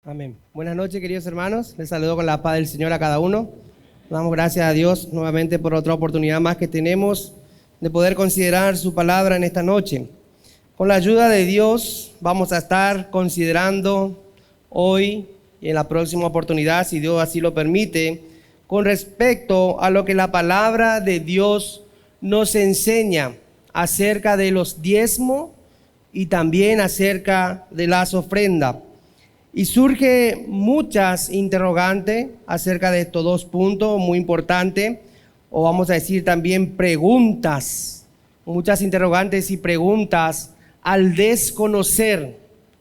Amén. Buenas noches, queridos hermanos. Les saludo con la paz del Señor a cada uno. Damos gracias a Dios nuevamente por otra oportunidad más que tenemos de poder considerar su palabra en esta noche. Con la ayuda de Dios vamos a estar considerando hoy y en la próxima oportunidad, si Dios así lo permite, con respecto a lo que la palabra de Dios nos enseña acerca de los diezmos y también acerca de las ofrendas. Y surge muchas interrogantes acerca de estos dos puntos muy importantes, o vamos a decir también preguntas, muchas interrogantes y preguntas al desconocer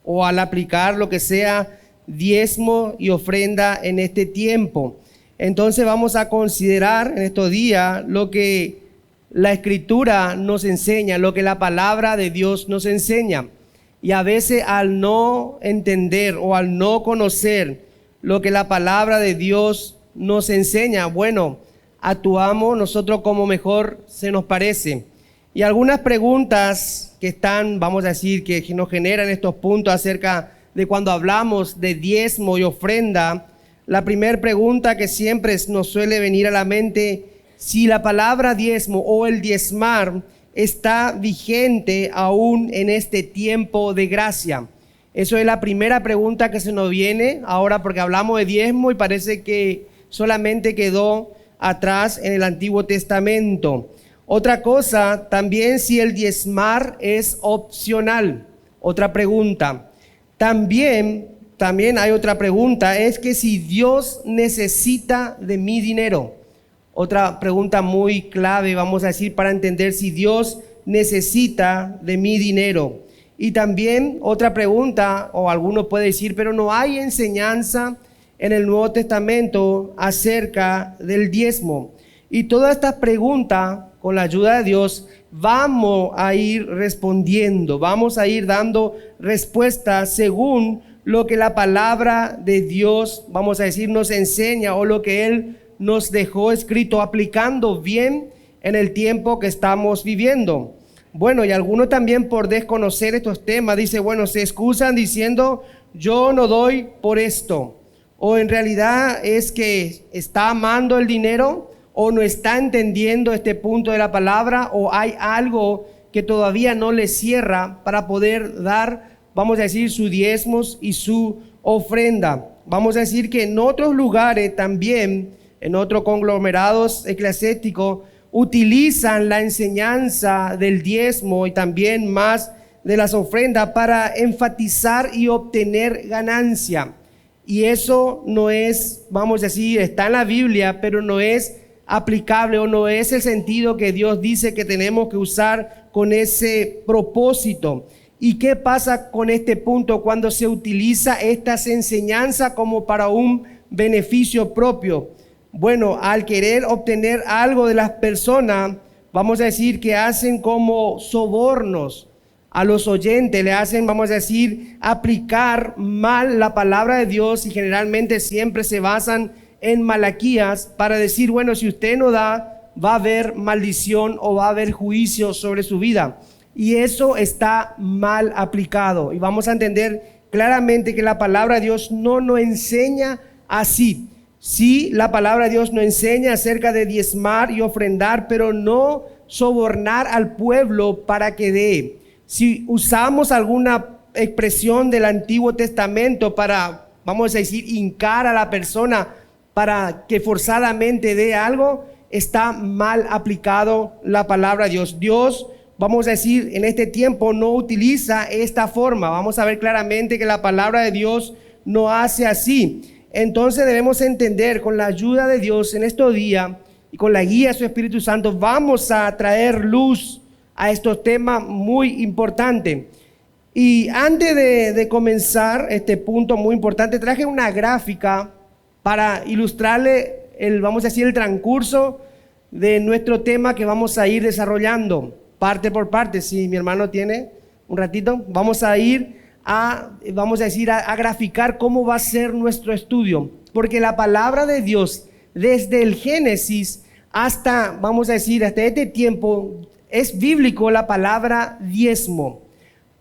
o al aplicar lo que sea diezmo y ofrenda en este tiempo. Entonces vamos a considerar en estos días lo que la Escritura nos enseña, lo que la palabra de Dios nos enseña. Y a veces al no entender o al no conocer lo que la palabra de Dios nos enseña, bueno, actuamos nosotros como mejor se nos parece. Y algunas preguntas que están, vamos a decir, que nos generan estos puntos acerca de cuando hablamos de diezmo y ofrenda. La primera pregunta que siempre nos suele venir a la mente, si la palabra diezmo o el diezmar está vigente aún en este tiempo de gracia. Eso es la primera pregunta que se nos viene ahora, porque hablamos de diezmo y parece que solamente quedó atrás en el Antiguo Testamento. Otra cosa, también si el diezmar es opcional. Otra pregunta. También hay otra pregunta, es que si Dios necesita de mi dinero. Otra pregunta muy clave, vamos a decir, para entender si Dios necesita de mi dinero. Y también otra pregunta, o alguno puede decir, pero no hay enseñanza en el Nuevo Testamento acerca del diezmo. Y todas estas preguntas, con la ayuda de Dios, vamos a ir respondiendo, vamos a ir dando respuestas según lo que la palabra de Dios, vamos a decir, nos enseña o lo que Él nos dejó escrito, aplicando bien en el tiempo que estamos viviendo. Bueno, y algunos también por desconocer estos temas, dice, bueno, se excusan diciendo, yo no doy por esto. O en realidad es que está amando el dinero, o no está entendiendo este punto de la palabra, o hay algo que todavía no le cierra para poder dar, vamos a decir, sus diezmos y su ofrenda. Vamos a decir que en otros lugares también, en otros conglomerados eclesiásticos, utilizan la enseñanza del diezmo y también más de las ofrendas para enfatizar y obtener ganancia. Y eso no es, vamos a decir, está en la Biblia, pero no es aplicable o no es el sentido que Dios dice que tenemos que usar con ese propósito. ¿Y qué pasa con este punto cuando se utiliza estas enseñanzas como para un beneficio propio? Bueno, al querer obtener algo de las personas, vamos a decir que hacen como sobornos a los oyentes, le hacen, vamos a decir, aplicar mal la palabra de Dios y generalmente siempre se basan en Malaquías para decir, bueno, si usted no da, va a haber maldición o va a haber juicio sobre su vida. Y eso está mal aplicado. Y vamos a entender claramente que la palabra de Dios no nos enseña así. Sí, la palabra de Dios nos enseña acerca de diezmar y ofrendar, pero no sobornar al pueblo para que dé. Si usamos alguna expresión del Antiguo Testamento para, vamos a decir, hincar a la persona para que forzadamente dé algo, está mal aplicado la palabra de Dios. Dios, vamos a decir, en este tiempo no utiliza esta forma. Vamos a ver claramente que la palabra de Dios no hace así. Entonces debemos entender, con la ayuda de Dios en estos días y con la guía de su Espíritu Santo, vamos a traer luz a estos temas muy importantes. Y antes de comenzar este punto muy importante, traje una gráfica para ilustrarle vamos a decir, el transcurso de nuestro tema que vamos a ir desarrollando parte por parte. Si mi hermano tiene un ratito, vamos a ir vamos a decir, a graficar cómo va a ser nuestro estudio, porque la palabra de Dios desde el Génesis hasta, vamos a decir, hasta este tiempo es bíblico la palabra diezmo.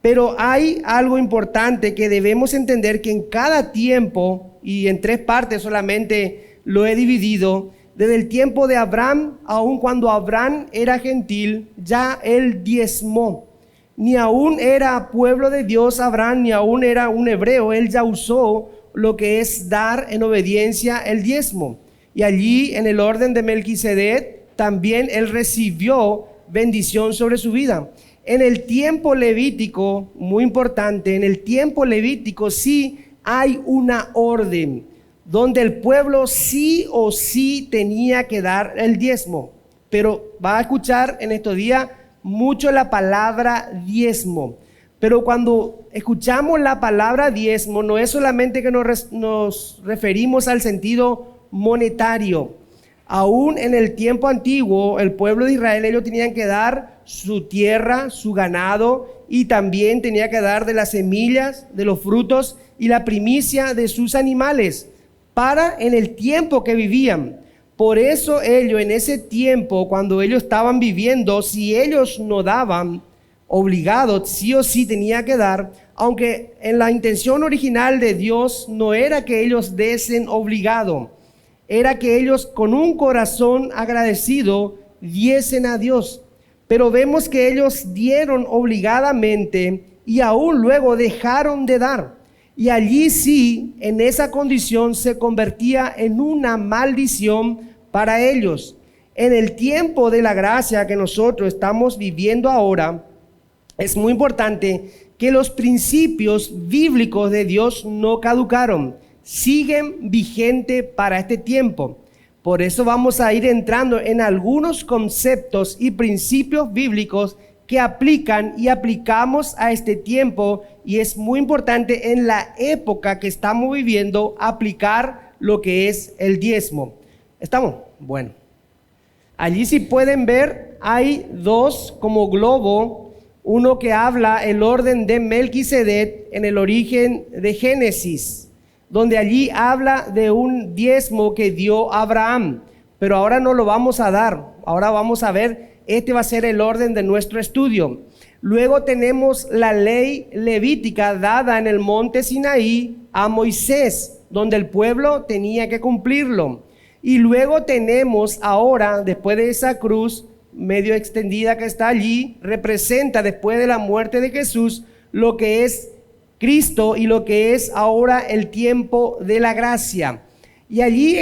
Pero hay algo importante que debemos entender, que en cada tiempo, y en 3 partes solamente lo he dividido, desde el tiempo de Abraham, aun cuando Abraham era gentil, ya él diezmó. Ni aún era pueblo de Dios Abraham, ni aún era un hebreo, él ya usó lo que es dar en obediencia el diezmo. Y allí en el orden de Melquisedec también él recibió bendición sobre su vida. En el tiempo levítico, muy importante, en el tiempo levítico sí hay una orden donde el pueblo sí o sí tenía que dar el diezmo. Pero va a escuchar en estos días mucho la palabra diezmo. Pero cuando escuchamos la palabra diezmo, no es solamente que nos referimos al sentido monetario. Aún en el tiempo antiguo, el pueblo de Israel, ellos tenían que dar su tierra, su ganado, y también tenía que dar de las semillas, de los frutos y la primicia de sus animales, para en el tiempo que vivían. Por eso ellos en ese tiempo, cuando ellos estaban viviendo, si ellos no daban, obligados, sí o sí tenía que dar, aunque en la intención original de Dios no era que ellos desen obligado, era que ellos con un corazón agradecido diesen a Dios. Pero vemos que ellos dieron obligadamente y aún luego dejaron de dar. Y allí sí, en esa condición se convertía en una maldición para ellos. En el tiempo de la gracia que nosotros estamos viviendo ahora, es muy importante que los principios bíblicos de Dios no caducaron, siguen vigentes para este tiempo. Por eso vamos a ir entrando en algunos conceptos y principios bíblicos que aplican y aplicamos a este tiempo, y es muy importante en la época que estamos viviendo aplicar lo que es el diezmo. ¿Estamos? Bueno. Allí, si pueden ver, hay 2 como globo, uno que habla el orden de Melquisedec en el origen de Génesis, donde allí habla de un diezmo que dio Abraham, pero ahora no lo vamos a dar, ahora vamos a ver, este va a ser el orden de nuestro estudio. Luego tenemos la ley levítica dada en el monte Sinaí a Moisés, donde el pueblo tenía que cumplirlo. Y luego tenemos ahora, después de esa cruz medio extendida que está allí, representa después de la muerte de Jesús lo que es Cristo y lo que es ahora el tiempo de la gracia. Y allí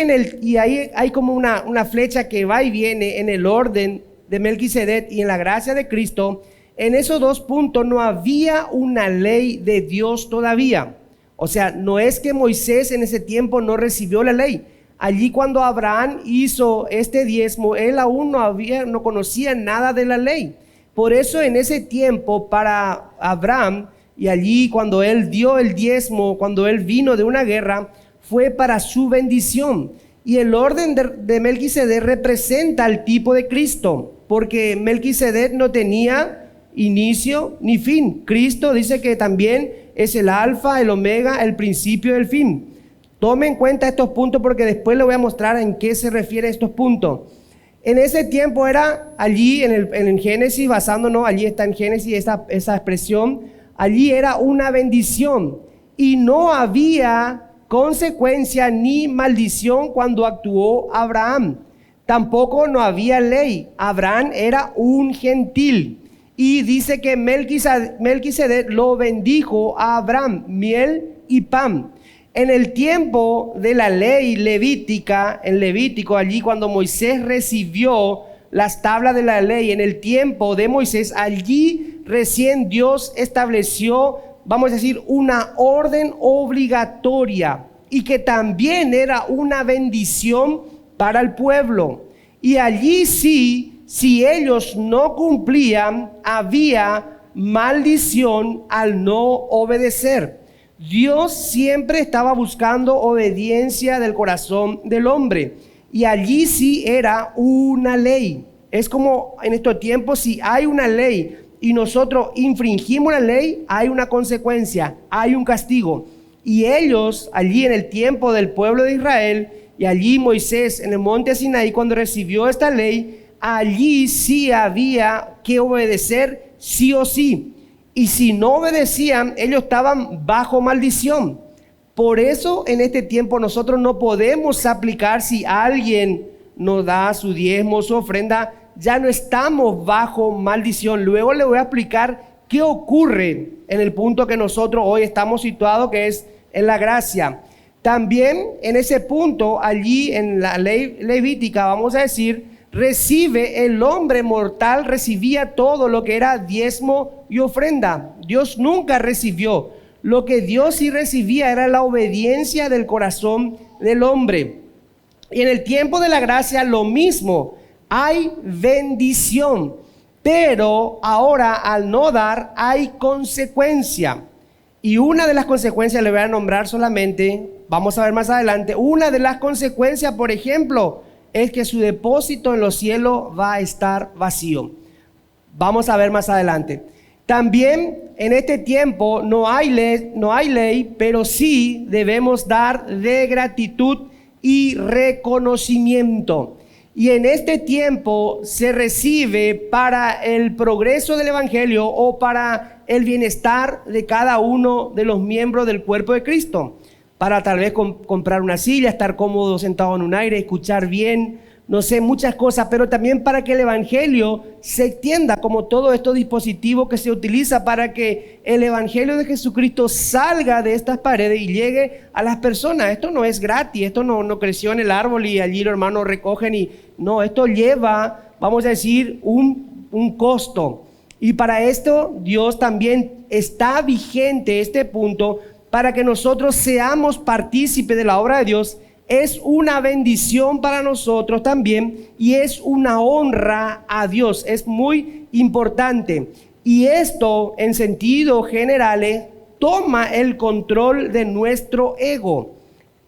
ahí hay como una flecha que va y viene en el orden de Melquisedec y en la gracia de Cristo. En esos 2 puntos no había una ley de Dios todavía. O sea, no es que Moisés en ese tiempo no recibió la ley. Allí cuando Abraham hizo este diezmo, él aún no conocía nada de la ley. Por eso en ese tiempo para Abraham, y allí cuando él dio el diezmo, cuando él vino de una guerra, fue para su bendición. Y el orden de Melquisedec representa al tipo de Cristo, porque Melquisedec no tenía inicio ni fin. Cristo dice que también es el alfa, el omega, el principio y el fin. Tome en cuenta estos puntos porque después le voy a mostrar en qué se refieren estos puntos. En ese tiempo era allí en Génesis, basándonos, allí está en Génesis esa expresión, allí era una bendición y no había consecuencia ni maldición cuando actuó Abraham. Tampoco no había ley. Abraham era un gentil. Y dice que Melquisedec lo bendijo a Abraham, miel y pan. En el tiempo de la ley levítica, en Levítico, allí cuando Moisés recibió las tablas de la ley, en el tiempo de Moisés, allí recién Dios estableció, vamos a decir, una orden obligatoria y que también era una bendición para el pueblo. Y allí sí, si ellos no cumplían, había maldición al no obedecer. Dios siempre estaba buscando obediencia del corazón del hombre, y allí sí era una ley. Es como en estos tiempos, si hay una ley y nosotros infringimos la ley, hay una consecuencia, hay un castigo. Y ellos allí en el tiempo del pueblo de Israel, y allí Moisés en el monte Sinaí cuando recibió esta ley, allí sí había que obedecer sí o sí. y si no obedecían, ellos estaban bajo maldición. Por eso en este tiempo nosotros no podemos aplicar si alguien nos da su diezmo, su ofrenda, ya no estamos bajo maldición. Luego le voy a explicar qué ocurre en el punto que nosotros hoy estamos situados, que es en la gracia. También en ese punto, allí en la ley levítica, vamos a decir, el hombre mortal recibía todo lo que era diezmo y ofrenda. Dios nunca recibió. Lo que Dios sí recibía era la obediencia del corazón del hombre. Y en el tiempo de la gracia lo mismo, hay bendición, pero ahora al no dar hay consecuencia. Y una de las consecuencias le voy a nombrar solamente, vamos a ver más adelante, una de las consecuencias, por ejemplo, es que su depósito en los cielos va a estar vacío. Vamos a ver más adelante. También en este tiempo no hay ley, pero sí debemos dar de gratitud y reconocimiento. Y en este tiempo se recibe para el progreso del evangelio o para el bienestar de cada uno de los miembros del cuerpo de Cristo. Para tal vez comprar una silla, estar cómodo sentado en un aire, escuchar bien, no sé, muchas cosas, pero también para que el evangelio se extienda, como todos estos dispositivos que se utiliza para que el evangelio de Jesucristo salga de estas paredes y llegue a las personas. Esto no es gratis, esto no creció en el árbol y allí los hermanos recogen y no, esto lleva, vamos a decir, un costo. Y para esto Dios también está vigente este punto para que nosotros seamos partícipes de la obra de Dios. Es una bendición para nosotros también y es una honra a Dios. Es muy importante. Y esto, en sentido general, toma el control de nuestro ego,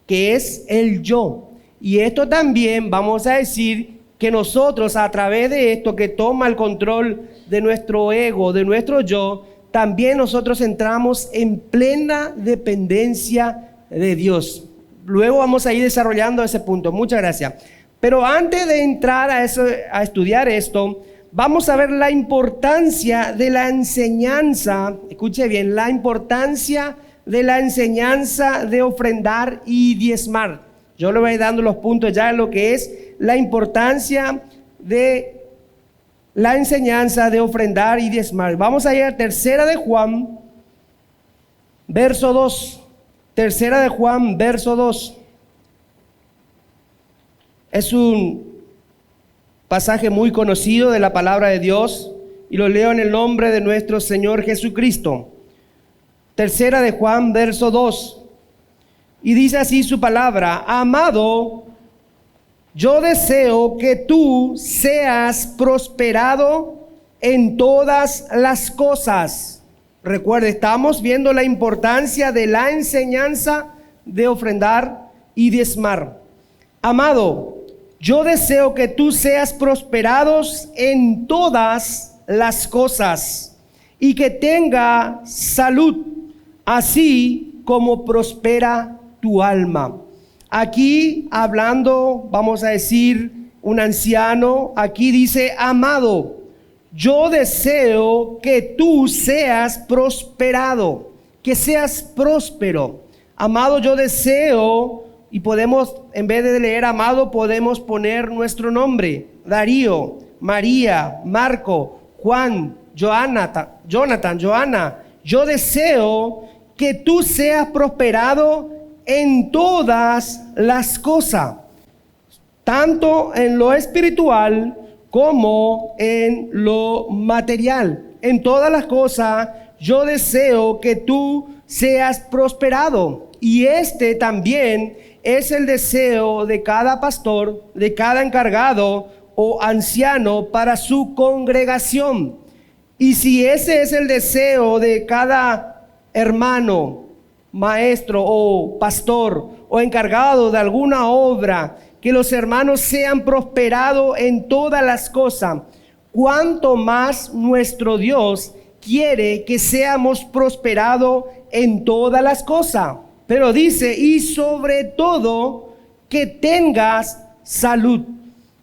que es el yo. Y esto también vamos a decir que nosotros, a través de esto que toma el control de nuestro ego, de nuestro yo, también nosotros entramos en plena dependencia de Dios. Luego vamos a ir desarrollando ese punto. Muchas gracias. Pero antes de entrar a estudiar esto, vamos a ver la importancia de la enseñanza. Escuche bien, la importancia de la enseñanza de ofrendar y diezmar. Yo le voy dando los puntos ya en lo que es la importancia de la enseñanza de ofrendar y diezmar. Vamos a ir a Tercera de Juan, verso 2. Tercera de Juan, verso 2. Es un pasaje muy conocido de la palabra de Dios y lo leo en el nombre de nuestro Señor Jesucristo. Tercera de Juan, verso 2. Y dice así su palabra: amado, yo deseo que tú seas prosperado en todas las cosas. Recuerde, estamos viendo la importancia de la enseñanza de ofrendar y diezmar. Amado, yo deseo que tú seas prosperados en todas las cosas y que tenga salud, así como prospera tu alma. Aquí hablando, vamos a decir, un anciano, aquí dice: amado, yo deseo que tú seas prosperado, que seas próspero. Amado, yo deseo, y podemos, en vez de leer amado, podemos poner nuestro nombre: Darío, María, Marco, Juan, Jonathan, Joana. Yo deseo que tú seas prosperado en todas las cosas, tanto en lo espiritual como en lo material. En todas las cosas yo deseo que tú seas prosperado. Y este también es el deseo de cada pastor, de cada encargado o anciano para su congregación. Y si ese es el deseo de cada hermano, maestro o pastor o encargado de alguna obra, que los hermanos sean prosperados en todas las cosas, cuanto más nuestro Dios quiere que seamos prosperados en todas las cosas. Pero dice: y sobre todo que tengas salud,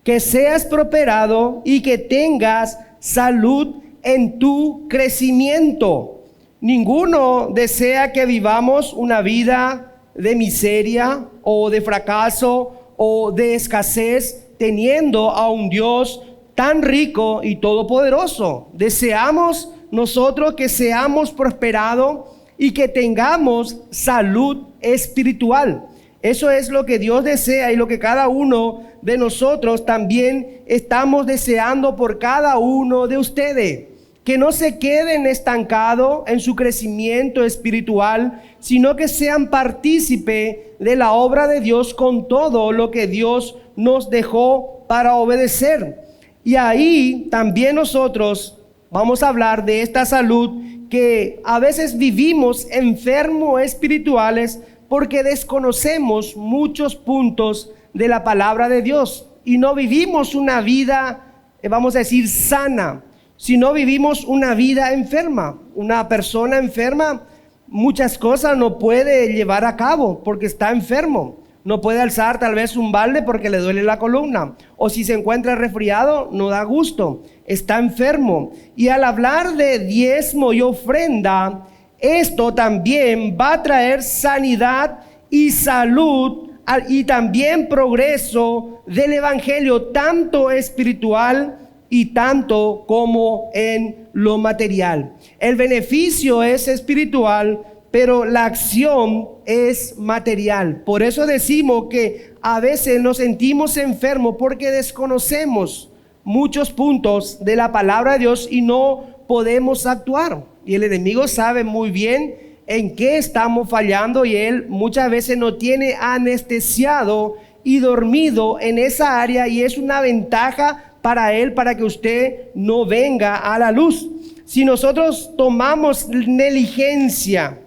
que seas prosperado y que tengas salud en tu crecimiento. Ninguno desea que vivamos una vida de miseria o de fracaso o de escasez, teniendo a un Dios tan rico y todopoderoso. Deseamos nosotros que seamos prosperados y que tengamos salud espiritual. Eso es lo que Dios desea y lo que cada uno de nosotros también estamos deseando por cada uno de ustedes. Que no se queden estancados en su crecimiento espiritual, sino que sean partícipes de la obra de Dios con todo lo que Dios nos dejó para obedecer. Y ahí también nosotros vamos a hablar de esta salud que a veces vivimos enfermos espirituales porque desconocemos muchos puntos de la palabra de Dios y no vivimos una vida, vamos a decir, sana, sino vivimos una vida enferma. Una persona enferma muchas cosas no puede llevar a cabo porque está enfermo. No puede alzar tal vez un balde porque le duele la columna. O si se encuentra resfriado, no da gusto. Está enfermo. Y al hablar de diezmo y ofrenda, esto también va a traer sanidad y salud y también progreso del evangelio, tanto espiritual y tanto como en lo material. El beneficio es espiritual, pero la acción es material. Por eso decimos que a veces nos sentimos enfermos porque desconocemos muchos puntos de la palabra de Dios y no podemos actuar. Y el enemigo sabe muy bien en qué estamos fallando y él muchas veces nos tiene anestesiado y dormido en esa área, y es una ventaja para él, para que usted no venga a la luz. Si nosotros tomamos negligencia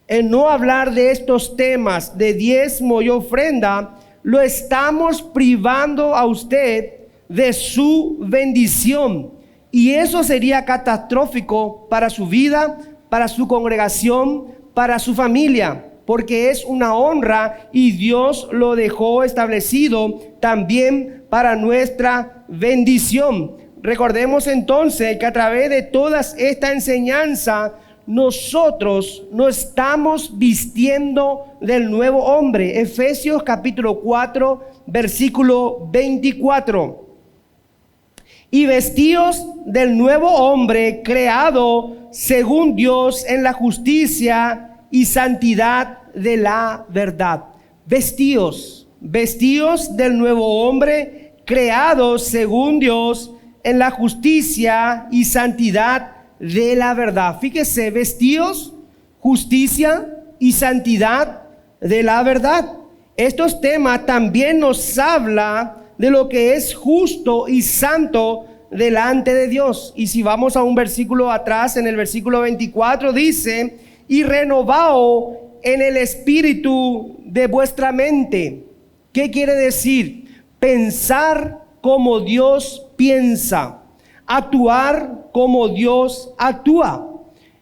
en no hablar de estos temas de diezmo y ofrenda, lo estamos privando a usted de su bendición, y eso sería catastrófico para su vida, para su congregación, para su familia, porque es una honra y Dios lo dejó establecido también para nuestra bendición. Recordemos entonces que a través de toda esta enseñanza nosotros nos estamos vistiendo del nuevo hombre. Efesios capítulo 4 versículo 24. Y vestíos del nuevo hombre creado según Dios en la justicia y santidad de la verdad. Vestíos del nuevo hombre creado según Dios en la justicia y santidad de la verdad. Fíjese, vestíos, justicia y santidad de la verdad. Estos temas también nos habla de lo que es justo y santo delante de Dios. Y si vamos a un versículo atrás, en el versículo 24 dice: y renovaos en el espíritu de vuestra mente. ¿Qué quiere decir? Pensar como Dios piensa, actuar como Dios actúa.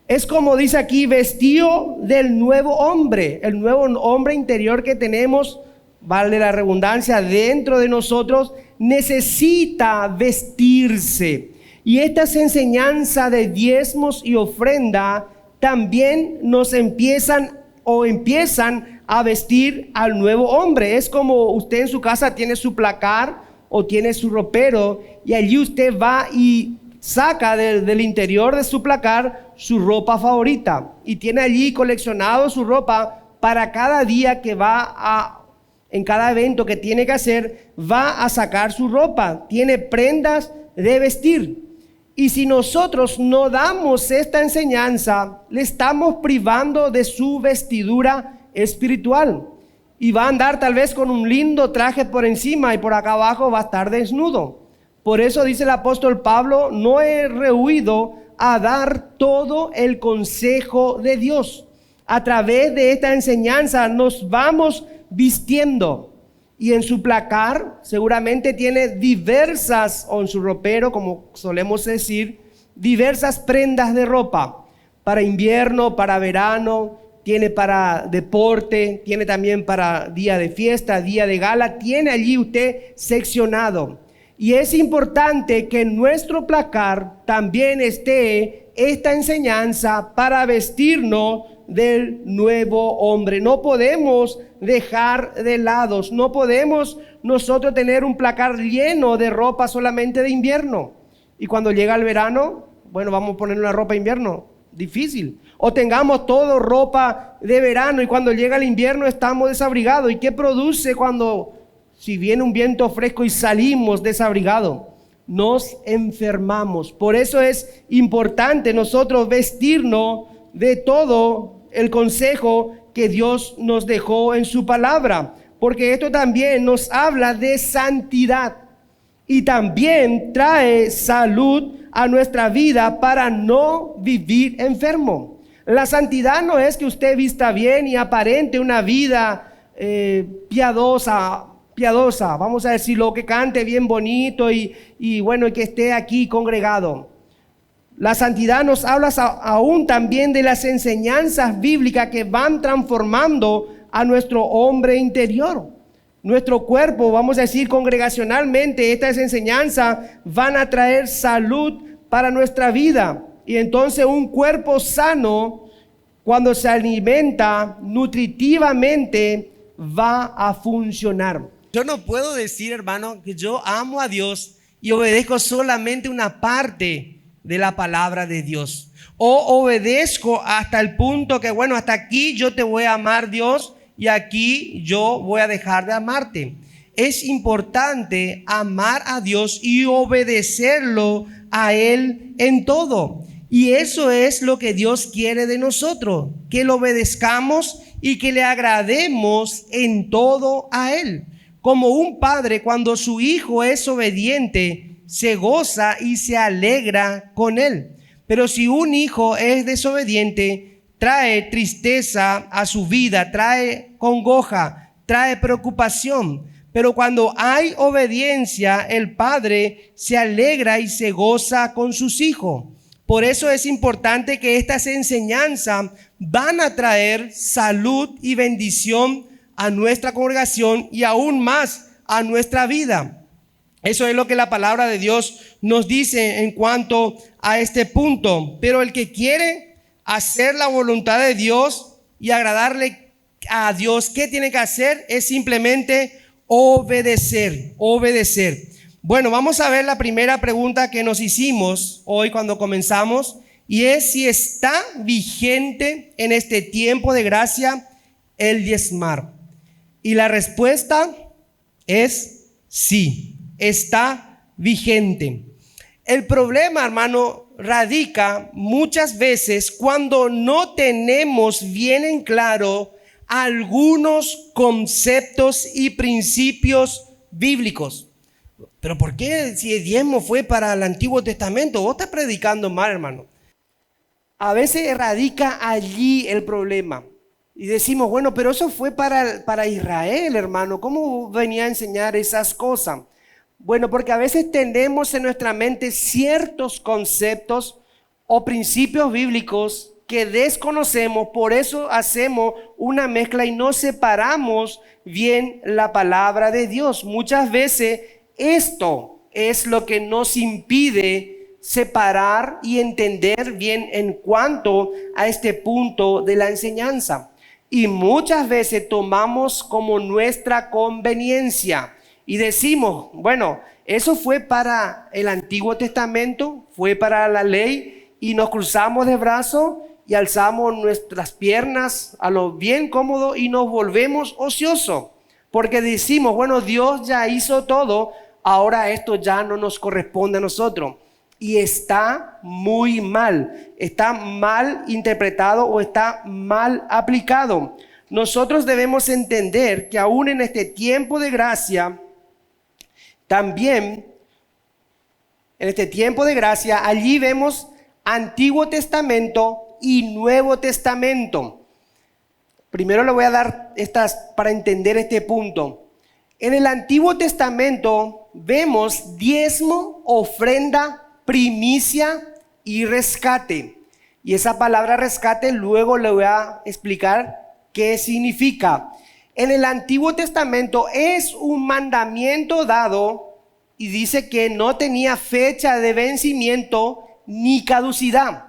Es como dice aquí, vestido del nuevo hombre, el nuevo hombre interior que tenemos, vale la redundancia, dentro de nosotros, necesita vestirse. Y estas enseñanzas de diezmos y ofrenda también nos empiezan a vestir al nuevo hombre. Es como usted en su casa tiene su placar o tiene su ropero, y allí usted va y saca del interior de su placar su ropa favorita, y tiene allí coleccionado su ropa para cada día que en cada evento que tiene que hacer, va a sacar su ropa, tiene prendas de vestir. Y si nosotros no damos esta enseñanza, le estamos privando de su vestidura espiritual, y va a andar tal vez con un lindo traje por encima y por acá abajo va a estar desnudo. Por eso dice el apóstol Pablo: no he rehuido a dar todo el consejo de Dios. A través de esta enseñanza nos vamos vistiendo, y en su placar seguramente tiene diversas, o en su ropero, como solemos decir, diversas prendas de ropa para invierno, para verano, tiene para deporte, tiene también para día de fiesta, día de gala, tiene allí usted seccionado. Y es importante que en nuestro placar también esté esta enseñanza para vestirnos del nuevo hombre. No podemos dejar de lado, no podemos nosotros tener un placar lleno de ropa solamente de invierno. Y cuando llega el verano, bueno, vamos a poner una ropa de invierno, difícil. O tengamos todo ropa de verano y cuando llega el invierno estamos desabrigados. ¿Y qué produce cuando, si viene un viento fresco y salimos desabrigados? Nos enfermamos. Por eso es importante nosotros vestirnos de todo el consejo que Dios nos dejó en su palabra, porque esto también nos habla de santidad y también trae salud a nuestra vida para no vivir enfermo. La santidad no es que usted vista bien y aparente una vida piadosa, vamos a decirlo, que cante bien bonito y bueno, y que esté aquí congregado. La santidad nos habla aún también de las enseñanzas bíblicas que van transformando a nuestro hombre interior. Nuestro cuerpo, vamos a decir congregacionalmente, estas enseñanzas van a traer salud para nuestra vida. Y entonces un cuerpo sano, cuando se alimenta nutritivamente, va a funcionar. Yo no puedo decir, hermano, que yo amo a Dios y obedezco solamente una parte de la palabra de Dios, o obedezco hasta el punto que, bueno, hasta aquí yo te voy a amar, Dios, y aquí yo voy a dejar de amarte. Es importante amar a Dios y obedecerlo a Él en todo. Y eso es lo que Dios quiere de nosotros, que lo obedezcamos y que le agrademos en todo a Él. Como un padre, cuando su hijo es obediente, se goza y se alegra con él. Pero si un hijo es desobediente, trae tristeza a su vida, trae congoja, trae preocupación. Pero cuando hay obediencia, el padre se alegra y se goza con sus hijos. Por eso es importante que estas enseñanzas van a traer salud y bendición a nuestra congregación y aún más a nuestra vida. Eso es lo que la palabra de Dios nos dice en cuanto a este punto. Pero el que quiere hacer la voluntad de Dios y agradarle a Dios, ¿qué tiene que hacer? Es simplemente obedecer. Bueno, vamos a ver la primera pregunta que nos hicimos hoy cuando comenzamos, y es si está vigente en este tiempo de gracia el diezmar. Y la respuesta es sí. Está vigente. El problema, hermano, radica muchas veces cuando no tenemos bien en claro algunos conceptos y principios bíblicos. Pero ¿por qué si el diezmo fue para el Antiguo Testamento? Vos estás predicando mal, hermano. A veces radica allí el problema. Y decimos, bueno, pero eso fue para Israel, hermano. ¿Cómo venía a enseñar esas cosas? Bueno, porque a veces tenemos en nuestra mente ciertos conceptos o principios bíblicos que desconocemos, por eso hacemos una mezcla y no separamos bien la palabra de Dios. Muchas veces esto es lo que nos impide separar y entender bien en cuanto a este punto de la enseñanza. Y muchas veces tomamos como nuestra conveniencia y decimos, bueno, eso fue para el Antiguo Testamento, fue para la ley, y nos cruzamos de brazos y alzamos nuestras piernas a lo bien cómodo y nos volvemos ociosos, porque decimos, bueno, Dios ya hizo todo, ahora esto ya no nos corresponde a nosotros. Y está muy mal, está mal interpretado o está mal aplicado. Nosotros debemos entender que aún en este tiempo de gracia, también en este tiempo de gracia, allí vemos Antiguo Testamento y Nuevo Testamento. Primero le voy a dar estas para entender este punto. En el Antiguo Testamento vemos diezmo, ofrenda, primicia y rescate. Y esa palabra rescate luego le voy a explicar qué significa. En el Antiguo Testamento es un mandamiento dado y dice que no tenía fecha de vencimiento ni caducidad.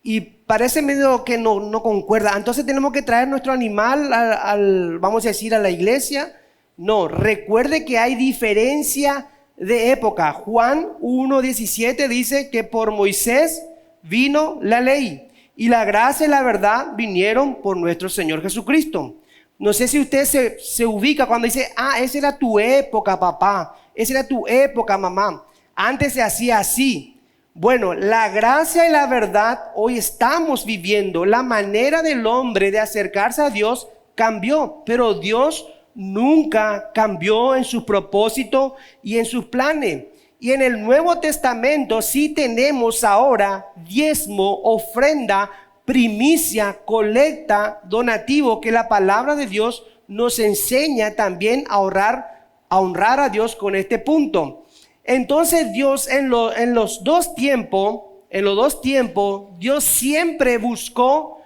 Y parece medio que no concuerda. Entonces tenemos que traer nuestro animal vamos a decir, a la iglesia. No, recuerde que hay diferencia de época. Juan 1:17 dice que por Moisés vino la ley y la gracia y la verdad vinieron por nuestro Señor Jesucristo. No sé si usted se ubica cuando dice, esa era tu época, papá, esa era tu época, mamá. Antes se hacía así. Bueno, la gracia y la verdad hoy estamos viviendo. La manera del hombre de acercarse a Dios cambió, pero Dios nunca cambió en su propósito y en sus planes. Y en el Nuevo Testamento sí tenemos ahora diezmo, ofrenda, primicia, colecta, donativo, que la palabra de Dios nos enseña también a honrar a Dios con este punto. Entonces Dios en los dos tiempos, Dios siempre buscó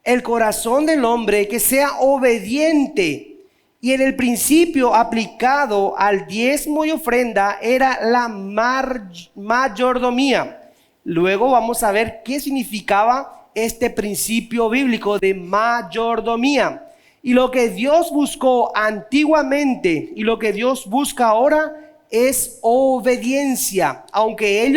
el corazón del hombre que sea obediente. Y en el principio aplicado al diezmo y ofrenda era la mayordomía. Luego vamos a ver qué significaba este principio bíblico de mayordomía. Y lo que Dios buscó antiguamente y lo que Dios busca ahora es obediencia, aunque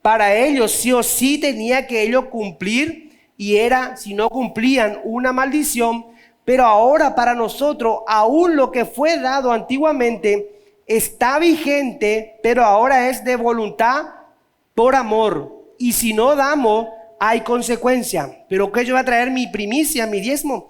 para ellos sí o sí tenía que ellos cumplir, y era, si no cumplían, una maldición. Pero ahora para nosotros, aún lo que fue dado antiguamente está vigente, pero ahora es de voluntad por amor, y si no damos hay consecuencia. Pero que yo voy a traer mi primicia, mi diezmo,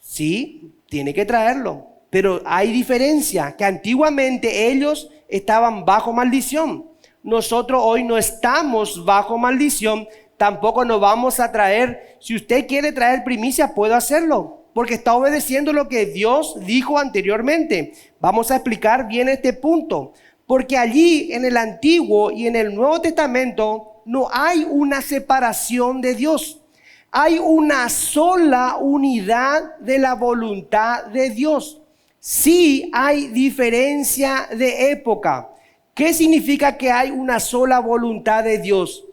sí, tiene que traerlo. Pero hay diferencia, que antiguamente ellos estaban bajo maldición. Nosotros hoy no estamos bajo maldición, tampoco nos vamos a traer. Si usted quiere traer primicia, puede hacerlo, porque está obedeciendo lo que Dios dijo anteriormente. Vamos a explicar bien este punto, porque allí en el Antiguo y en el Nuevo Testamento no hay una separación de Dios. Hay una sola unidad de la voluntad de Dios. Sí hay diferencia de época. ¿Qué significa que hay una sola voluntad de Dios?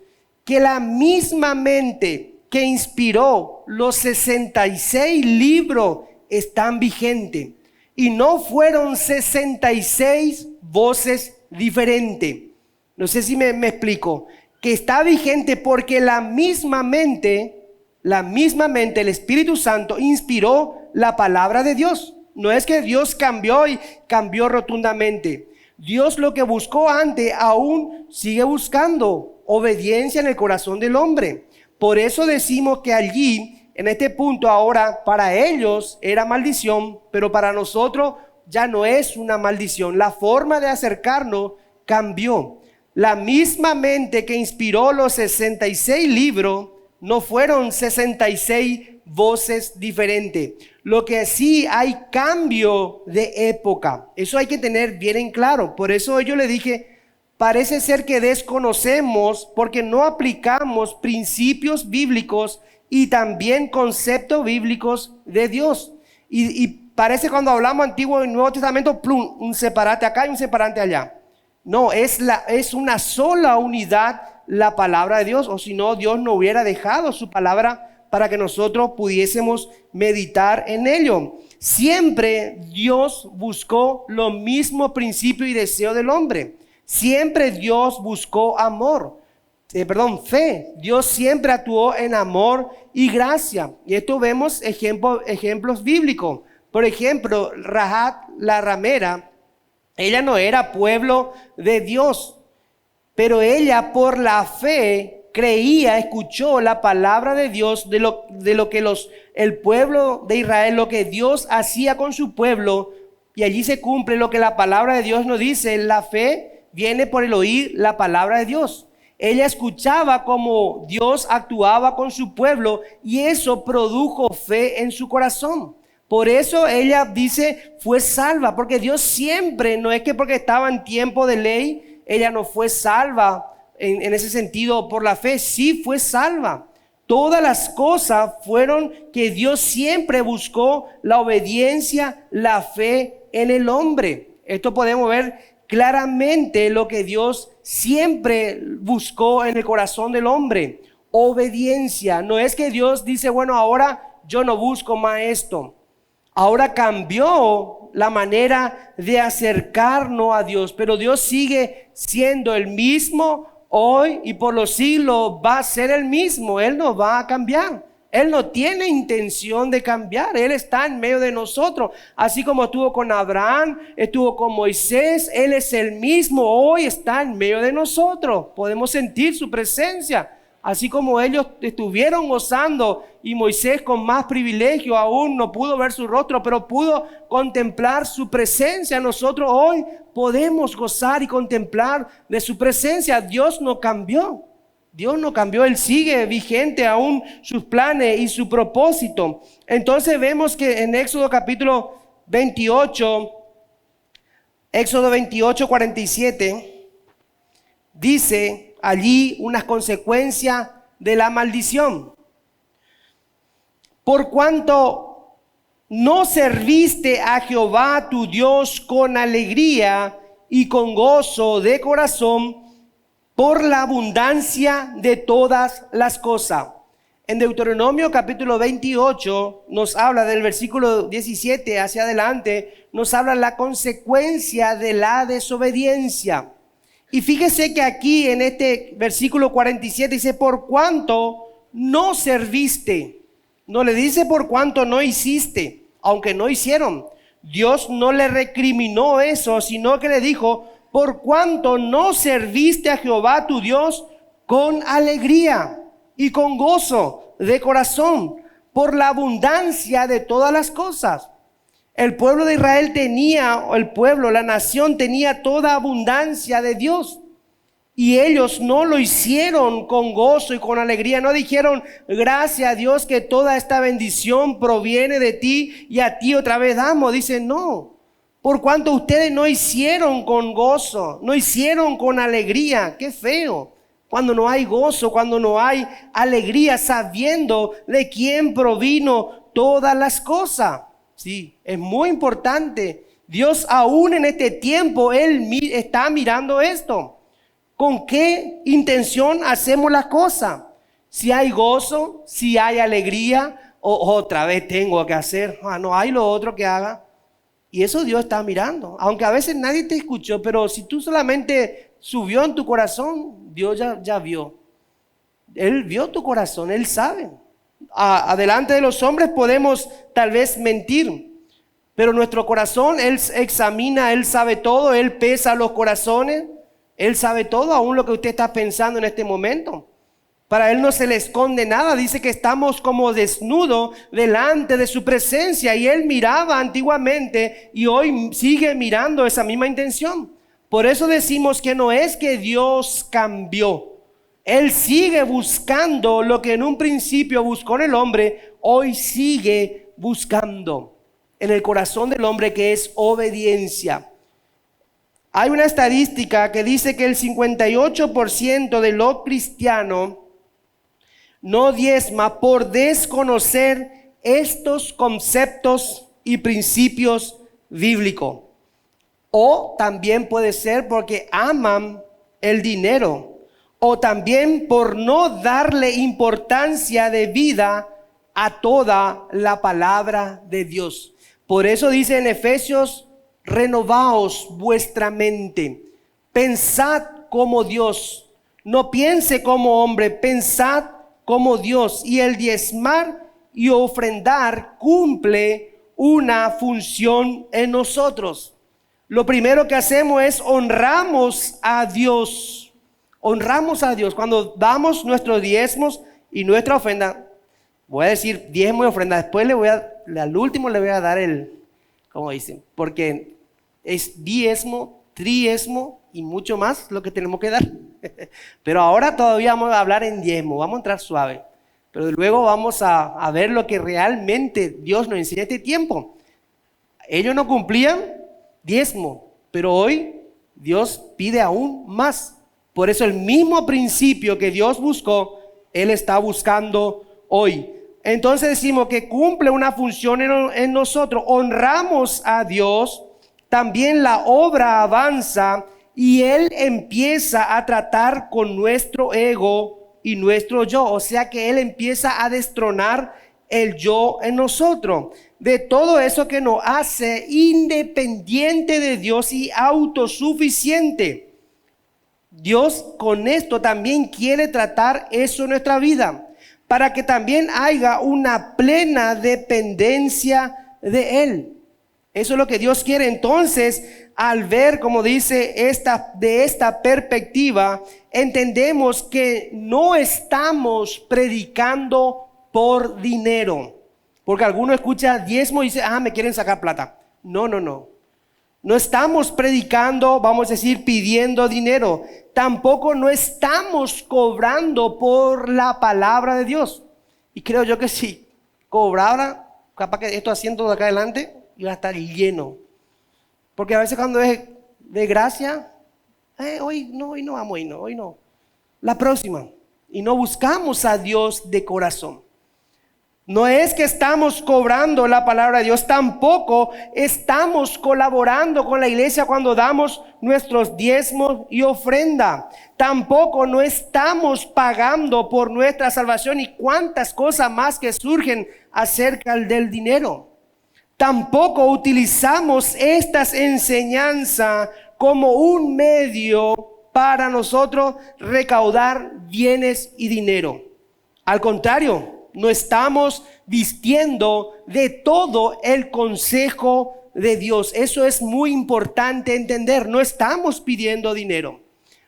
Que la misma mente que inspiró los 66 libros están vigentes. Y no fueron 66 voces diferentes. No sé si me explico. Que está vigente porque la misma mente, el Espíritu Santo inspiró la palabra de Dios. No es que Dios cambió y cambió rotundamente. Dios lo que buscó antes aún sigue buscando obediencia en el corazón del hombre. Por eso decimos que allí, en este punto ahora, para ellos era maldición, pero para nosotros ya no es una maldición. La forma de acercarnos cambió. La misma mente que inspiró los 66 libros, no fueron 66 voces diferentes. Lo que sí hay cambio de época. Eso hay que tener bien en claro. Por eso yo le dije, parece ser que desconocemos porque no aplicamos principios bíblicos y también conceptos bíblicos de Dios. Y parece cuando hablamos Antiguo y Nuevo Testamento, plum, un separate acá y un separate allá. No, es una sola unidad la palabra de Dios, o si no, Dios no hubiera dejado su palabra para que nosotros pudiésemos meditar en ello. Siempre Dios buscó lo mismo principio y deseo del hombre. Siempre Dios buscó fe. Dios siempre actuó en amor y gracia. Y esto vemos ejemplos bíblicos. Por ejemplo, Rahab, la ramera, ella no era pueblo de Dios, pero ella por la fe creía, escuchó la palabra de Dios de lo que el pueblo de Israel, lo que Dios hacía con su pueblo, y allí se cumple lo que la palabra de Dios nos dice. La fe viene por el oír la palabra de Dios. Ella escuchaba cómo Dios actuaba con su pueblo y eso produjo fe en su corazón. Por eso ella dice, fue salva, porque Dios siempre, no es que porque estaba en tiempo de ley, ella no fue salva. En ese sentido, por la fe, sí fue salva. Todas las cosas fueron que Dios siempre buscó la obediencia, la fe en el hombre. Esto podemos ver claramente lo que Dios siempre buscó en el corazón del hombre: obediencia. No es que Dios dice, bueno, ahora yo no busco más esto. Ahora cambió la manera de acercarnos a Dios, pero Dios sigue siendo el mismo hoy y por los siglos va a ser el mismo. Él no va a cambiar. Él no tiene intención de cambiar. Él está en medio de nosotros. Así como estuvo con Abraham, estuvo con Moisés, Él es el mismo. Hoy está en medio de nosotros. Podemos sentir su presencia. Así como ellos estuvieron gozando y Moisés con más privilegio aún no pudo ver su rostro, pero pudo contemplar su presencia. Nosotros hoy podemos gozar y contemplar de su presencia. Dios no cambió. Dios no cambió, Él sigue vigente aún sus planes y su propósito. Entonces vemos que en Éxodo capítulo 28, Éxodo 28, 47, dice allí unas consecuencias de la maldición. Por cuanto no serviste a Jehová tu Dios con alegría y con gozo de corazón, por la abundancia de todas las cosas. En Deuteronomio capítulo 28 nos habla del versículo 17 hacia adelante, nos habla la consecuencia de la desobediencia. Y fíjese que aquí en este versículo 47 dice, por cuanto no serviste. No le dice por cuanto no hiciste, aunque no hicieron. Dios no le recriminó eso, sino que le dijo, por cuanto no serviste a Jehová tu Dios con alegría y con gozo de corazón, por la abundancia de todas las cosas. El pueblo de Israel la nación tenía toda abundancia de Dios. Y ellos no lo hicieron con gozo y con alegría. No dijeron, gracias a Dios que toda esta bendición proviene de ti y a ti otra vez damos. Dicen, no. Por cuanto ustedes no hicieron con gozo, no hicieron con alegría. Qué feo. Cuando no hay gozo, cuando no hay alegría, sabiendo de quién provino todas las cosas. Sí, es muy importante. Dios aún en este tiempo, Él está mirando esto. ¿Con qué intención hacemos las cosas? Si hay gozo, si hay alegría, o otra vez tengo que hacer. No hay lo otro que haga. Y eso Dios está mirando. Aunque a veces nadie te escuchó, pero si tú solamente subió en tu corazón, Dios ya vio. Él vio tu corazón, Él sabe. Adelante de los hombres podemos tal vez mentir, pero nuestro corazón, Él examina, Él sabe todo, Él pesa los corazones, Él sabe todo, aún lo que usted está pensando en este momento. Para Él no se le esconde nada. Dice que estamos como desnudos delante de su presencia. Y Él miraba antiguamente y hoy sigue mirando esa misma intención. Por eso decimos que no es que Dios cambió. Él sigue buscando lo que en un principio buscó en el hombre. Hoy sigue buscando en el corazón del hombre, que es obediencia. Hay una estadística que dice que el 58% de los cristianos no diezma por desconocer estos conceptos y principios bíblicos. O también puede ser porque aman el dinero. O también por no darle importancia de vida a toda la palabra de Dios. Por eso dice en Efesios, renovaos vuestra mente. Pensad como Dios. No piense como hombre, pensad como Dios. Y el diezmar y ofrendar cumple una función en nosotros. Lo primero que hacemos es honramos a Dios. Honramos a Dios cuando damos nuestros diezmos y nuestra ofrenda. Voy a decir diezmo y ofrenda. Después al último le voy a dar como dicen, porque es diezmo, triezmo y mucho más lo que tenemos que dar. Pero ahora todavía vamos a hablar en diezmo, vamos a entrar suave. Pero luego vamos a ver lo que realmente Dios nos enseña este tiempo. Ellos no cumplían diezmo, pero hoy Dios pide aún más. Por eso el mismo principio que Dios buscó, Él está buscando hoy. Entonces decimos que cumple una función en nosotros. Honramos a Dios también la obra avanza y Él empieza a tratar con nuestro ego y nuestro yo. O sea que Él empieza a destronar el yo en nosotros. De todo eso que nos hace independiente de Dios y autosuficiente. Dios con esto también quiere tratar eso en nuestra vida, para que también haya una plena dependencia de Él. Eso es lo que Dios quiere. Entonces, al ver, como dice, de esta perspectiva, entendemos que no estamos predicando por dinero. Porque alguno escucha diezmo y dice, me quieren sacar plata. No. No estamos predicando, vamos a decir, pidiendo dinero. Tampoco no estamos cobrando por la palabra de Dios. Y creo yo que si cobrara, capaz que esto asiento de acá adelante iba a estar lleno. Porque a veces cuando es de gracia, hoy no vamos, hoy no. La próxima. Y no buscamos a Dios de corazón. No es que estamos cobrando la palabra de Dios, tampoco estamos colaborando con la iglesia cuando damos nuestros diezmos y ofrenda. Tampoco no estamos pagando por nuestra salvación y cuántas cosas más que surgen acerca del dinero. Tampoco utilizamos estas enseñanzas como un medio para nosotros recaudar bienes y dinero. Al contrario, no estamos vistiendo de todo el consejo de Dios. Eso es muy importante entender. No estamos pidiendo dinero.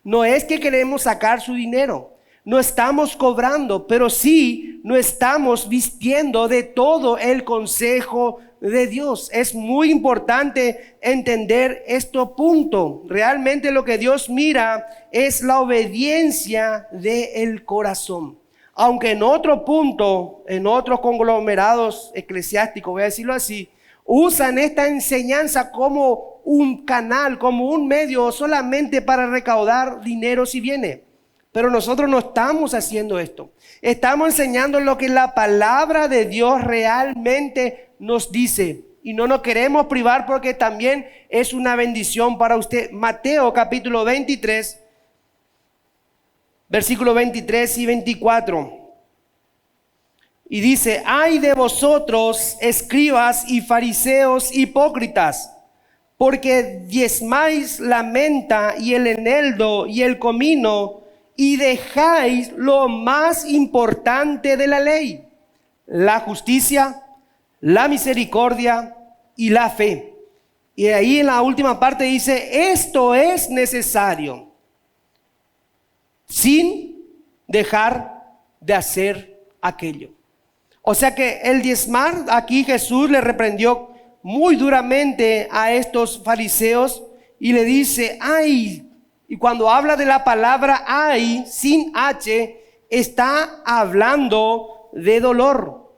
No es que queremos sacar su dinero. No estamos cobrando, pero sí no estamos vistiendo de todo el consejo de Dios. Es muy importante entender este punto. Realmente lo que Dios mira es la obediencia del corazón. Aunque en otro punto, en otros conglomerados eclesiásticos, voy a decirlo así, usan esta enseñanza como un canal, como un medio solamente para recaudar dinero si viene. Pero nosotros no estamos haciendo esto. Estamos enseñando lo que la palabra de Dios realmente nos dice. Y no nos queremos privar porque también es una bendición para usted. Mateo capítulo 23. Versículos 23 y 24. Y dice, ay de vosotros, escribas y fariseos hipócritas, porque diezmáis la menta y el eneldo y el comino, y dejáis lo más importante de la ley, la justicia, la misericordia y la fe. Y ahí en la última parte dice, esto es necesario, sin dejar de hacer aquello. O sea que el diezmar, aquí Jesús le reprendió muy duramente a estos fariseos y le dice, ay, y cuando habla de la palabra ay, sin H, está hablando de dolor.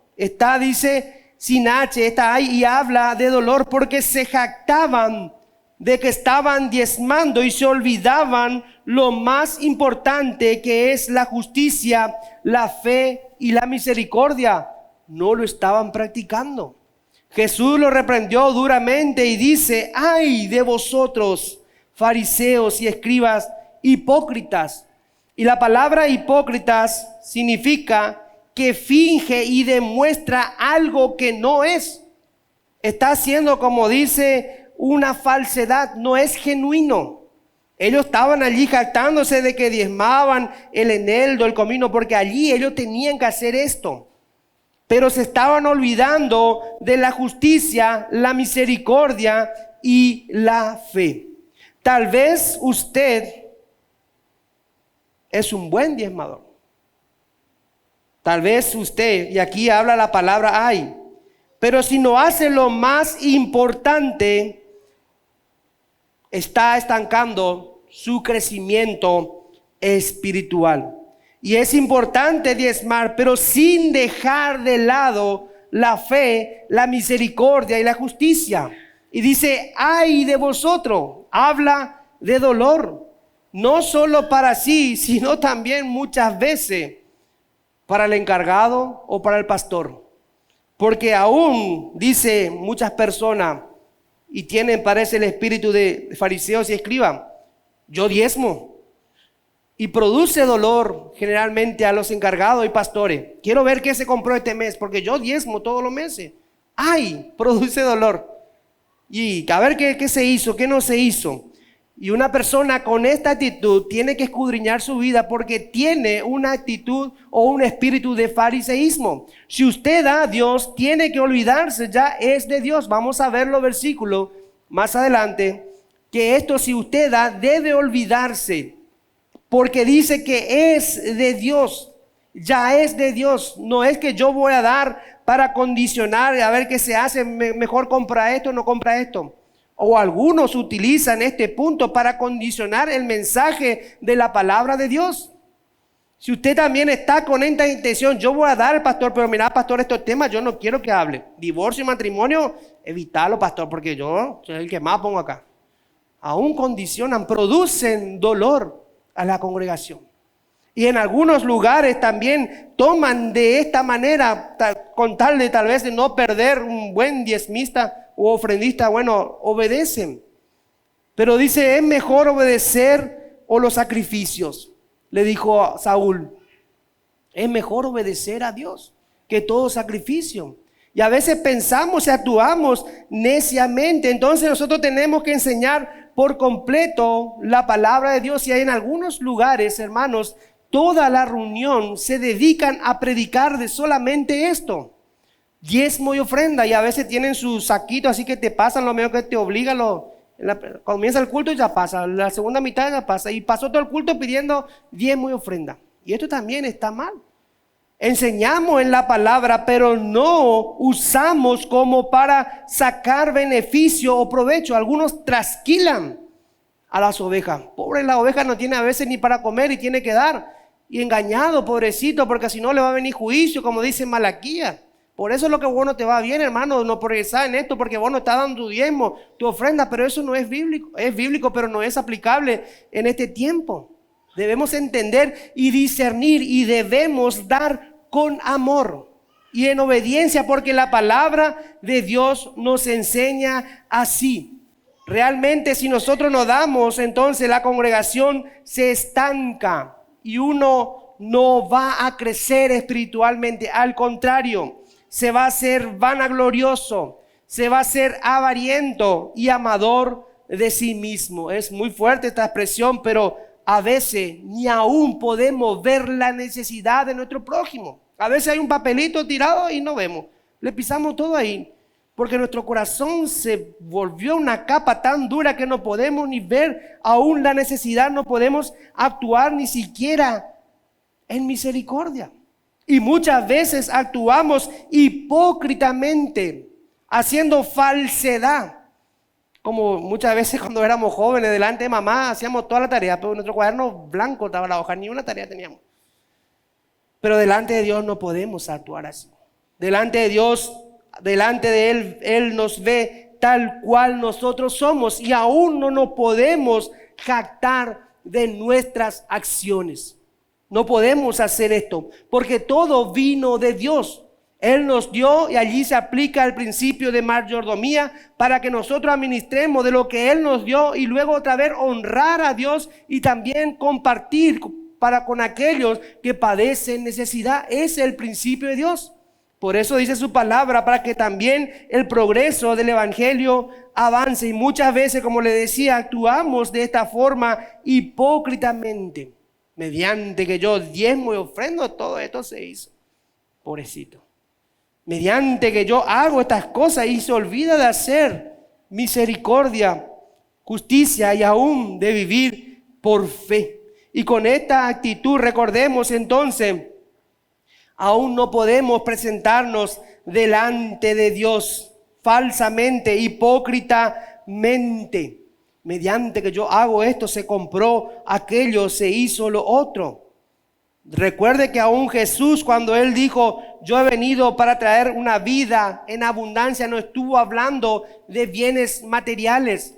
Dice, sin H, está ay y habla de dolor porque se jactaban de que estaban diezmando y se olvidaban lo más importante que es la justicia, la fe y la misericordia. No lo estaban practicando. Jesús lo reprendió duramente y dice, ay de vosotros, fariseos y escribas hipócritas. Y la palabra hipócritas significa que finge y demuestra algo que no es. Está haciendo, como dice, una falsedad, no es genuino. Ellos estaban allí jactándose de que diezmaban el eneldo, el comino, porque allí ellos tenían que hacer esto. Pero se estaban olvidando de la justicia, la misericordia y la fe. Tal vez usted es un buen diezmador. Tal vez usted, y aquí habla la palabra hay, pero si no hace lo más importante, está estancando su crecimiento espiritual. Y es importante diezmar, pero sin dejar de lado la fe, la misericordia y la justicia. Y dice, ay de vosotros, habla de dolor, no solo para sí, sino también muchas veces para el encargado o para el pastor. Porque aún, dice muchas personas, y tienen, parece, el espíritu de fariseos y escribas. Yo diezmo y produce dolor generalmente a los encargados y pastores. Quiero ver qué se compró este mes, porque yo diezmo todos los meses. ¡Ay! Produce dolor. Y a ver qué se hizo, qué no se hizo. Y una persona con esta actitud tiene que escudriñar su vida porque tiene una actitud o un espíritu de fariseísmo. Si usted da a Dios, tiene que olvidarse, ya es de Dios. Vamos a ver los versículos más adelante, que esto si usted da, debe olvidarse, porque dice que es de Dios, ya es de Dios. No es que yo voy a dar para condicionar, a ver qué se hace, mejor compra esto, no compra esto. O algunos utilizan este punto para condicionar el mensaje de la palabra de Dios. Si usted también está con esta intención, yo voy a dar al pastor, pero mira, pastor, estos temas yo no quiero que hable. Divorcio y matrimonio, evítalo, pastor, porque yo soy el que más pongo acá. Aún condicionan, producen dolor a la congregación. Y en algunos lugares también toman de esta manera, con tal de tal vez de no perder un buen diezmista o ofrendista, bueno, obedecen. Pero dice, es mejor obedecer o los sacrificios. Le dijo Saúl, es mejor obedecer a Dios que todo sacrificio. Y a veces pensamos y actuamos neciamente. Entonces nosotros tenemos que enseñar por completo la palabra de Dios. Y hay en algunos lugares, hermanos, toda la reunión se dedican a predicar de solamente esto. Diezmo y ofrenda, y a veces tienen su saquito, así que te pasan lo menos que te obliga. Comienza el culto y ya pasa, la segunda mitad ya pasa, y pasó todo el culto pidiendo diezmo y ofrenda. Y esto también está mal. Enseñamos en la palabra, pero no usamos como para sacar beneficio o provecho. Algunos trasquilan a las ovejas. Pobre, la oveja no tiene a veces ni para comer y tiene que dar. Y engañado, pobrecito, porque si no le va a venir juicio, como dice Malaquías. Por eso es lo que vos no te va bien, hermano, no progresar en esto, porque vos no estás dando tu diezmo, tu ofrenda, pero eso no es bíblico. Es bíblico, pero no es aplicable en este tiempo. Debemos entender y discernir y debemos dar con amor y en obediencia, porque la palabra de Dios nos enseña así. Realmente, si nosotros no damos, entonces la congregación se estanca y uno no va a crecer espiritualmente. Al contrario, se va a hacer vanaglorioso, se va a hacer avariento y amador de sí mismo. Es muy fuerte esta expresión, pero a veces ni aún podemos ver la necesidad de nuestro prójimo. A veces hay un papelito tirado y no vemos, le pisamos todo ahí, porque nuestro corazón se volvió una capa tan dura que no podemos ni ver aún la necesidad, no podemos actuar ni siquiera en misericordia. Y muchas veces actuamos hipócritamente, haciendo falsedad. Como muchas veces cuando éramos jóvenes, delante de mamá, hacíamos toda la tarea, pero en nuestro cuaderno blanco estaba la hoja, ni una tarea teníamos. Pero delante de Dios no podemos actuar así. Delante de Dios, delante de Él nos ve tal cual nosotros somos y aún no nos podemos jactar de nuestras acciones. No podemos hacer esto porque todo vino de Dios. Él nos dio y allí se aplica el principio de mayordomía para que nosotros administremos de lo que Él nos dio y luego otra vez honrar a Dios y también compartir para con aquellos que padecen necesidad. Es el principio de Dios. Por eso dice su palabra, para que también el progreso del evangelio avance. Y muchas veces, como le decía, actuamos de esta forma hipócritamente. Mediante que yo diezmo y ofrendo, todo esto se hizo. Pobrecito. Mediante que yo hago estas cosas y se olvida de hacer misericordia, justicia y aún de vivir por fe. Y con esta actitud, recordemos entonces, aún no podemos presentarnos delante de Dios falsamente, hipócritamente. Mediante que yo hago esto, se compró aquello, se hizo lo otro. Recuerde que aún Jesús, cuando Él dijo, yo he venido para traer una vida en abundancia, no estuvo hablando de bienes materiales,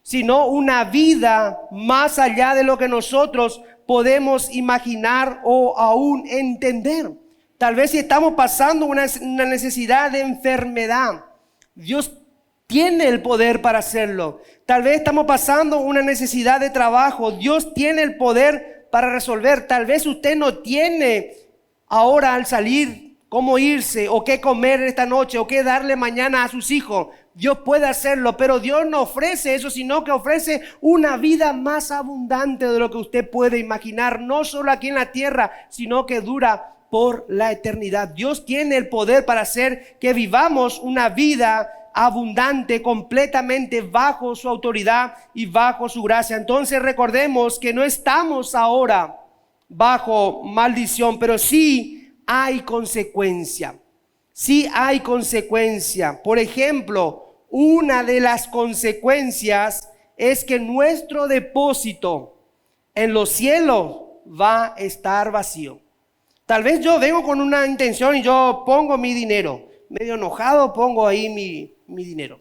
sino una vida más allá de lo que nosotros podemos imaginar o aún entender. Tal vez si estamos pasando una necesidad de enfermedad, Dios tiene el poder para hacerlo. Tal vez estamos pasando una necesidad de trabajo. Dios tiene el poder para resolver. Tal vez usted no tiene ahora al salir cómo irse o qué comer esta noche o qué darle mañana a sus hijos. Dios puede hacerlo, pero Dios no ofrece eso, sino que ofrece una vida más abundante de lo que usted puede imaginar, no solo aquí en la tierra, sino que dura por la eternidad. Dios tiene el poder para hacer que vivamos una vida abundante, completamente bajo su autoridad y bajo su gracia. Entonces recordemos que no estamos ahora bajo maldición, pero sí hay consecuencia. Sí hay consecuencia. Por ejemplo, una de las consecuencias es que nuestro depósito en los cielos va a estar vacío. Tal vez yo vengo con una intención y yo pongo mi dinero, medio enojado pongo ahí mi dinero.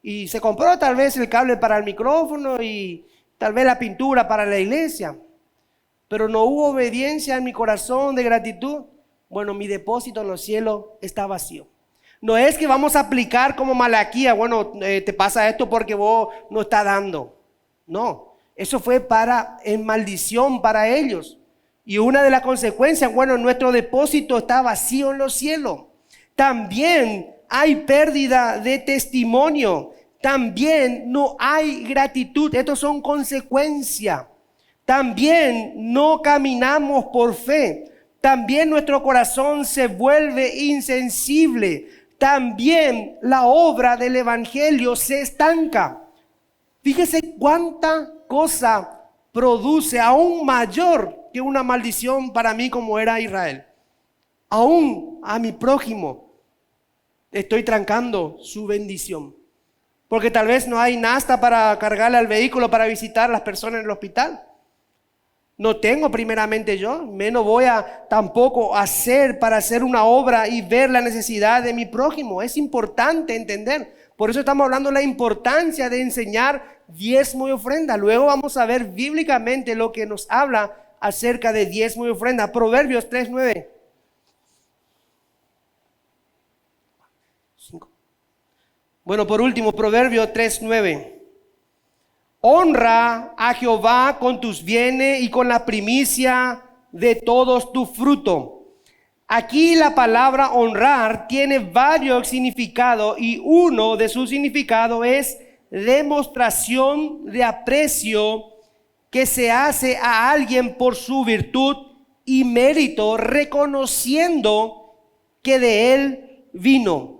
Y se compró tal vez el cable para el micrófono y tal vez la pintura para la iglesia. Pero no hubo obediencia en mi corazón de gratitud. Bueno, mi depósito en los cielos está vacío. No es que vamos a aplicar como Malaquías, bueno, te pasa esto porque vos no estás dando. No, eso fue en maldición para ellos. Y una de las consecuencias, bueno, nuestro depósito está vacío en los cielos. También hay pérdida de testimonio. También no hay gratitud. Estos son consecuencias. También no caminamos por fe. También nuestro corazón se vuelve insensible. También la obra del evangelio se estanca. Fíjese cuánta cosa produce aún mayor que una maldición para mí como era Israel. Aún a mi prójimo estoy trancando su bendición. Porque tal vez no hay nafta para cargarle al vehículo para visitar a las personas en el hospital. No tengo primeramente yo, menos voy a tampoco hacer para hacer una obra y ver la necesidad de mi prójimo. Es importante entender. Por eso estamos hablando de la importancia de enseñar diezmo y ofrenda. Luego vamos a ver bíblicamente lo que nos habla acerca de diezmo y ofrenda. Proverbios 3:9. Bueno, por último, Proverbios 3:9. Honra a Jehová con tus bienes y con la primicia de todos tus frutos. Aquí la palabra honrar tiene varios significados y uno de sus significados es demostración de aprecio que se hace a alguien por su virtud y mérito, reconociendo que de él vino.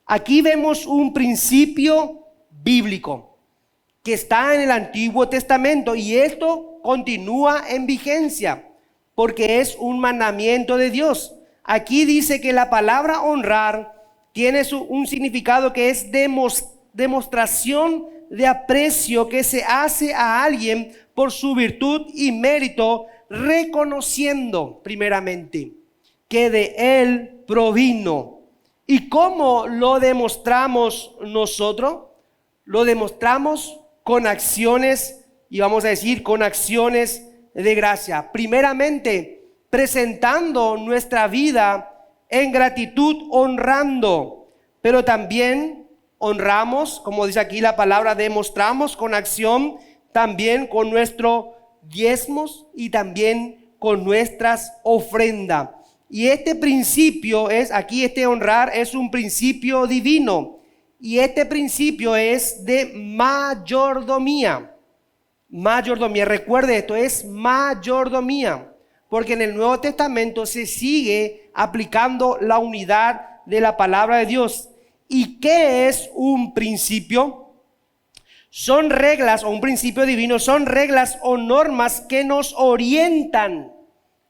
Aquí vemos un principio bíblico que está en el Antiguo Testamento y esto continúa en vigencia porque es un mandamiento de Dios. Aquí dice que la palabra honrar tiene un significado que es demostración de aprecio que se hace a alguien por su virtud y mérito, reconociendo primeramente que de él provino. ¿Y cómo lo demostramos nosotros? Lo demostramos con acciones, y vamos a decir con acciones de gracia. Primeramente, presentando nuestra vida en gratitud, honrando, pero también honramos, como dice aquí la palabra, demostramos con acción, también con nuestros diezmos y también con nuestras ofrendas. Y este principio es, aquí este honrar es un principio divino. Y este principio es de mayordomía. Mayordomía, recuerde esto, es mayordomía. Porque en el Nuevo Testamento se sigue aplicando la unidad de la palabra de Dios. ¿Y qué es un principio? Son reglas o un principio divino, son reglas o normas que nos orientan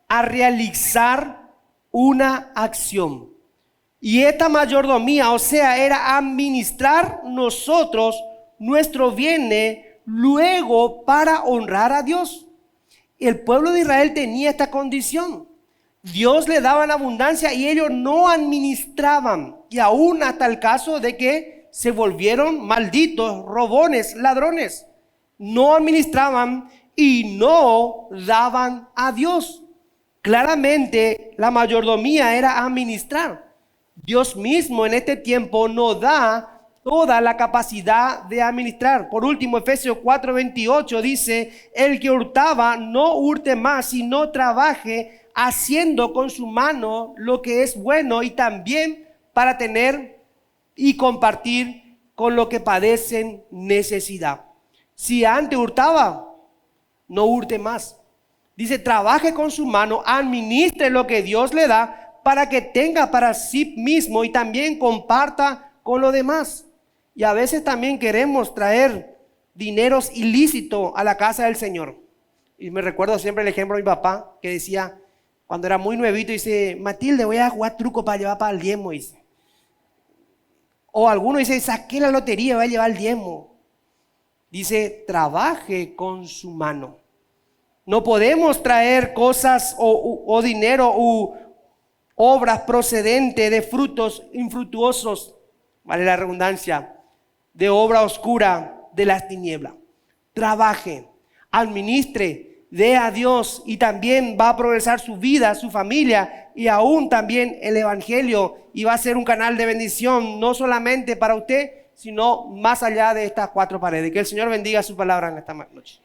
a realizar una acción. Y esta mayordomía, o sea, era administrar nosotros nuestro bien luego para honrar a Dios. El pueblo de Israel tenía esta condición. Dios le daba en abundancia y ellos no administraban. Y aún hasta el caso de que se volvieron malditos, robones, ladrones. No administraban y no daban a Dios. Claramente la mayordomía era administrar. Dios mismo en este tiempo no da toda la capacidad de administrar. Por último, Efesios 4:28 dice, el que hurtaba no hurte más, sino trabaje haciendo con su mano lo que es bueno y también para tener y compartir con los que padecen necesidad. Si antes hurtaba, no hurte más. Dice, trabaje con su mano, administre lo que Dios le da para que tenga para sí mismo y también comparta con los demás. Y a veces también queremos traer dineros ilícitos a la casa del Señor. Y me recuerdo siempre el ejemplo de mi papá que decía, cuando era muy nuevito, dice, Matilde, voy a jugar truco para llevar para el diezmo, dice. O alguno dice, saqué la lotería, voy a llevar el diezmo. Dice, trabaje con su mano. No podemos traer cosas o dinero u obras procedentes de frutos infructuosos, vale la redundancia, de obra oscura de las tinieblas. Trabaje, administre, dé a Dios y también va a progresar su vida, su familia y aún también el evangelio, y va a ser un canal de bendición no solamente para usted, sino más allá de estas cuatro paredes. Que el Señor bendiga su palabra en esta noche.